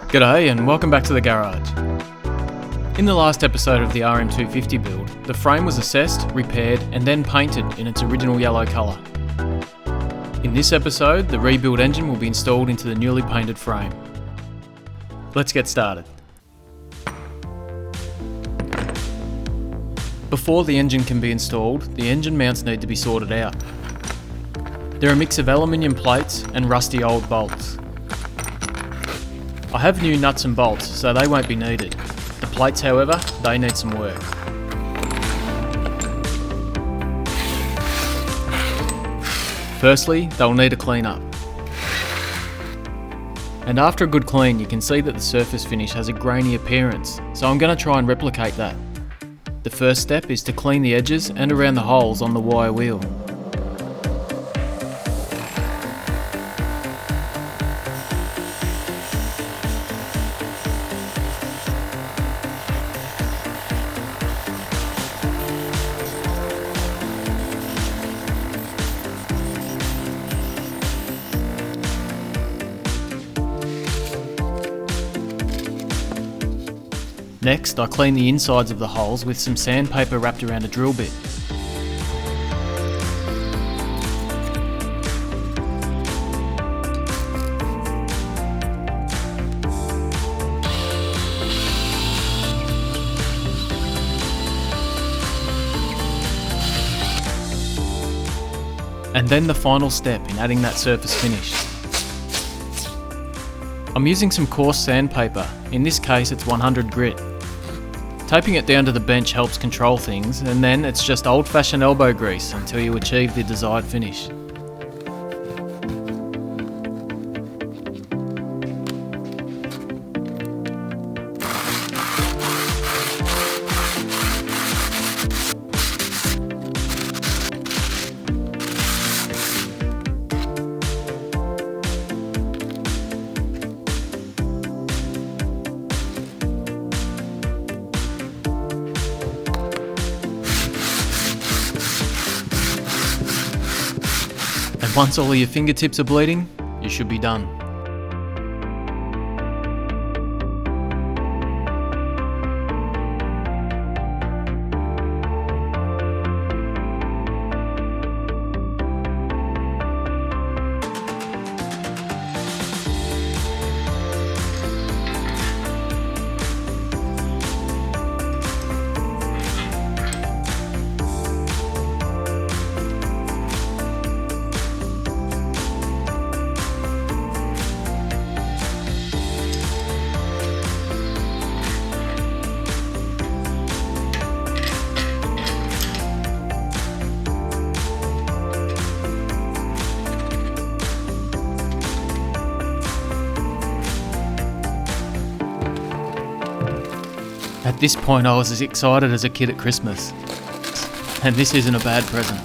G'day and welcome back to the garage. In the last episode of the RM250 build, the frame was assessed, repaired and then painted in its original yellow colour. In this episode, the rebuild engine will be installed into the newly painted frame. Let's get started. Before the engine can be installed, the engine mounts need to be sorted out. They're a mix of aluminium plates and rusty old bolts. I have new nuts and bolts, so they won't be needed. The plates, however, they need some work. Firstly, they'll need a clean up. And after a good clean, you can see that the surface finish has a grainy appearance, so I'm going to try and replicate that. The first step is to clean the edges and around the holes on the wire wheel. Next, I clean the insides of the holes with some sandpaper wrapped around a drill bit. And then the final step in adding that surface finish. I'm using some coarse sandpaper, in this case it's 100 grit. Taping it down to the bench helps control things, and then it's just old-fashioned elbow grease until you achieve the desired finish. And once all of your fingertips are bleeding, you should be done. At this point I was as excited as a kid at Christmas, and this isn't a bad present.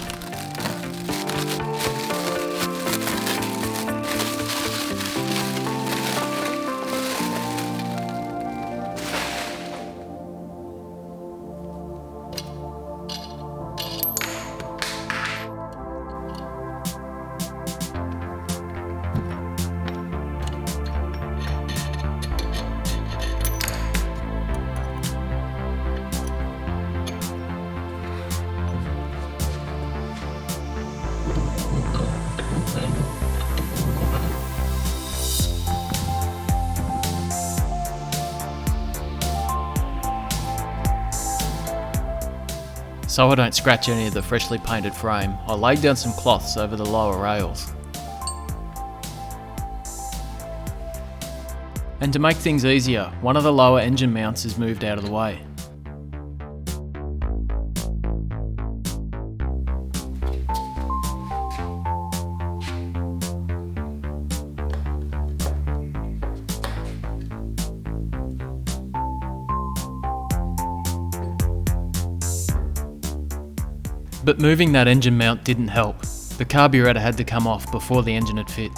So I don't scratch any of the freshly painted frame, I laid down some cloths over the lower rails. And to make things easier, one of the lower engine mounts is moved out of the way. But moving that engine mount didn't help. The carburetor had to come off before the engine had fit.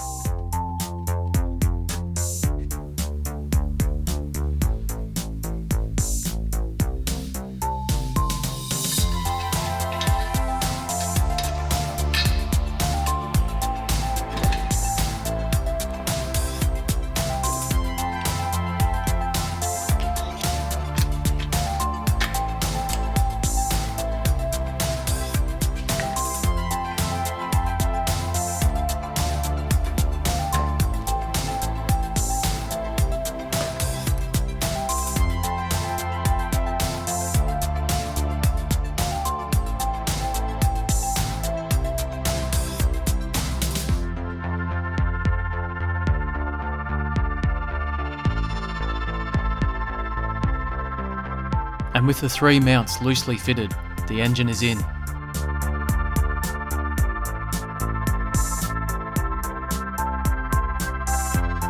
And with the 3 mounts loosely fitted, the engine is in.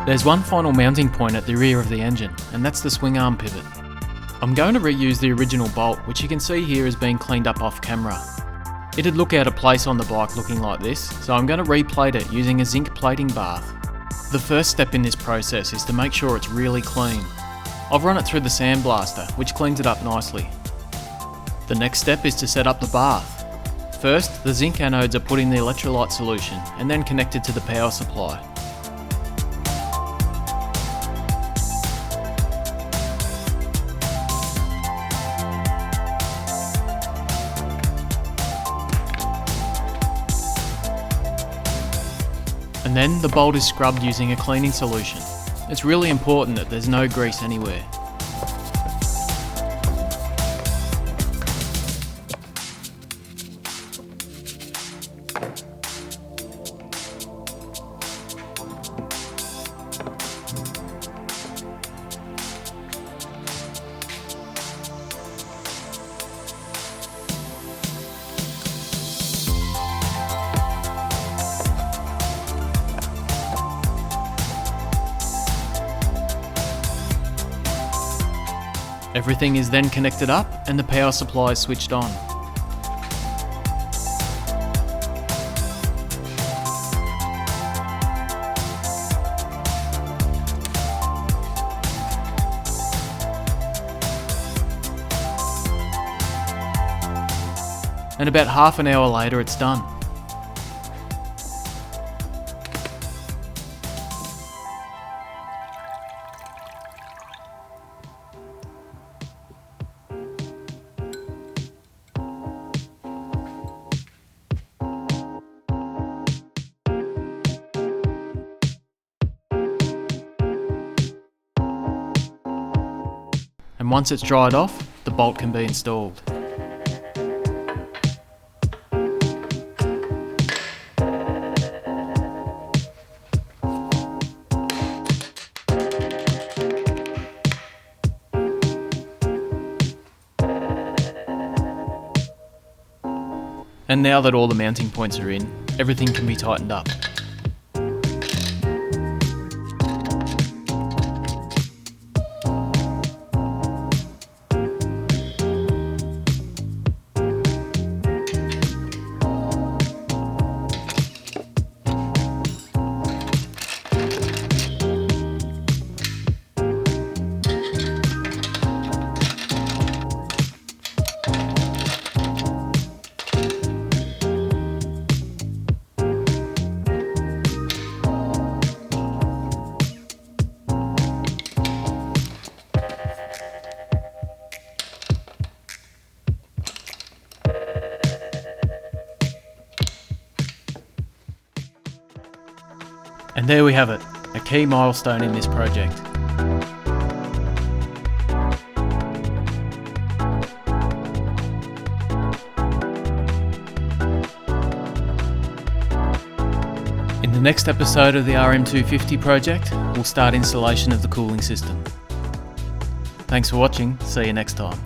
There's one final mounting point at the rear of the engine, and that's the swing arm pivot. I'm going to reuse the original bolt, which you can see here has been cleaned up off camera. It'd look out of place on the bike looking like this, so I'm going to replate it using a zinc plating bath. The first step in this process is to make sure it's really clean. I've run it through the sandblaster, which cleans it up nicely. The next step is to set up the bath. First, the zinc anodes are put in the electrolyte solution and then connected to the power supply. And then the bolt is scrubbed using a cleaning solution. It's really important that there's no grease anywhere. Everything is then connected up and the power supply is switched on. And about half an hour later it's done. And once it's dried off, the bolt can be installed. And now that all the mounting points are in, everything can be tightened up. And there we have it, a key milestone in this project. In the next episode of the RM250 project, we'll start installation of the cooling system. Thanks for watching, see you next time.